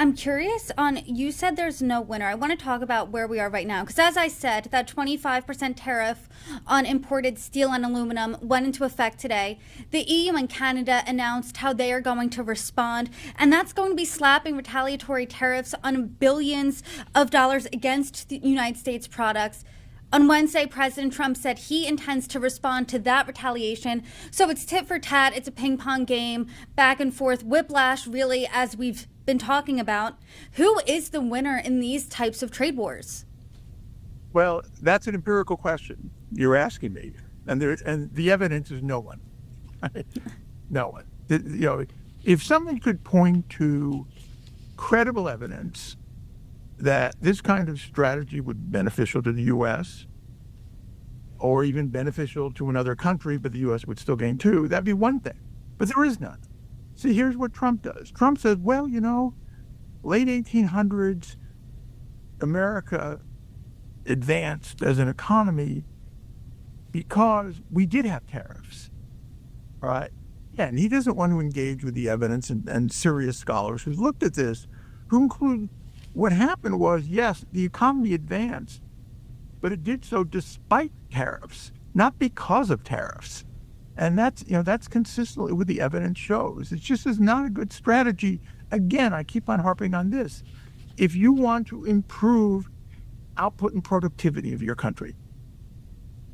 I'm curious you said there's no winner. I want to talk about where we are right now. Because as I said, that 25% tariff on imported steel and aluminum went into effect today. The EU and Canada announced how they are going to respond. And that's going to be slapping retaliatory tariffs on billions of dollars against the United States products. On Wednesday, President Trump said he intends to respond to that retaliation. So it's tit for tat. It's a ping pong game, back and forth, whiplash, really, as we've been talking about. Who is the winner in these types of trade wars? Well, that's an empirical question you're asking me. And the evidence is no one. No one. If someone could point to credible evidence that this kind of strategy would be beneficial to the U.S. or even beneficial to another country, but the U.S. would still gain too, that'd be one thing. But there is none. See, here's what Trump does. Trump says, well, late 1800s, America advanced as an economy because we did have tariffs, right? Yeah, and he doesn't want to engage with the evidence and serious scholars who've looked at this, who include what happened was, yes, the economy advanced, but it did so despite tariffs, not because of tariffs. And that's consistently what the evidence shows. It just is not a good strategy. Again, I keep on harping on this. If you want to improve output and productivity of your country,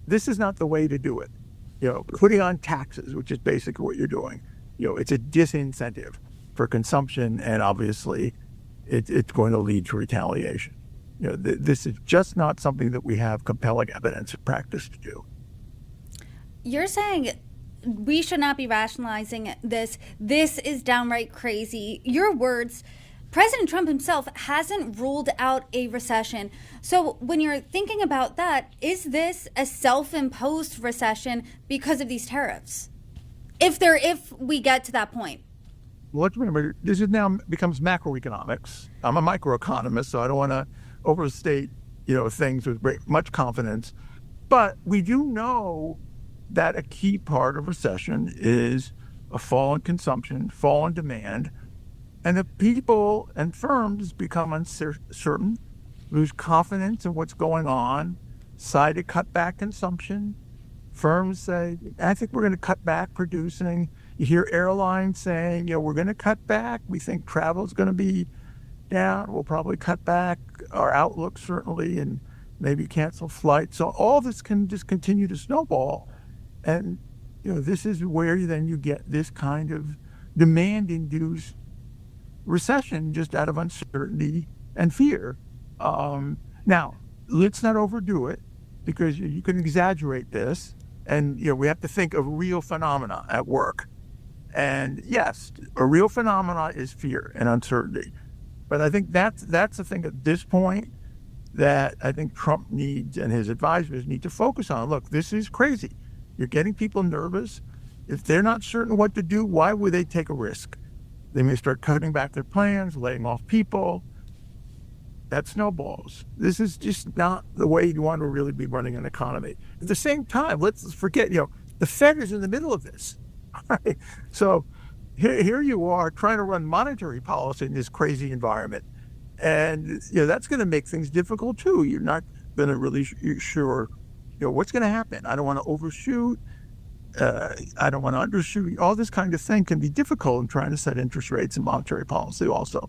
this is not the way to do it. Putting on taxes, which is basically what you're doing, it's a disincentive for consumption, and obviously it's going to lead to retaliation. This is just not something that we have compelling evidence of practice to do. You're saying we should not be rationalizing this. This is downright crazy. Your words. President Trump himself hasn't ruled out a recession. So when you're thinking about that, is this a self-imposed recession because of these tariffs? If we get to that point. Well, let's remember, this is now becomes macroeconomics. I'm a microeconomist, so I don't want to overstate, things with much confidence. But we do know that a key part of recession is a fall in consumption, fall in demand, and if people and firms become uncertain, lose confidence in what's going on, decide to cut back consumption, firms say, I think we're going to cut back producing. You hear airlines saying, we're going to cut back. We think travel is going to be down. We'll probably cut back our outlook, certainly, and maybe cancel flights. So all this can just continue to snowball. And, this is where then you get this kind of demand-induced recession just out of uncertainty and fear. Now, let's not overdo it, because you can exaggerate this. And, we have to think of real phenomena at work. And yes, a real phenomena is fear and uncertainty. But I think that's the thing at this point that I think Trump needs and his advisors need to focus on. Look, this is crazy. You're getting people nervous. If they're not certain what to do, why would they take a risk? They may start cutting back their plans, laying off people. That snowballs. This is just not the way you want to really be running an economy. At the same time, let's forget, the Fed is in the middle of this. Right? So here you are trying to run monetary policy in this crazy environment. And, that's going to make things difficult too. You're not going to really sure, what's going to happen. I don't want to overshoot. I don't want to undershoot. All this kind of thing can be difficult in trying to set interest rates and monetary policy also.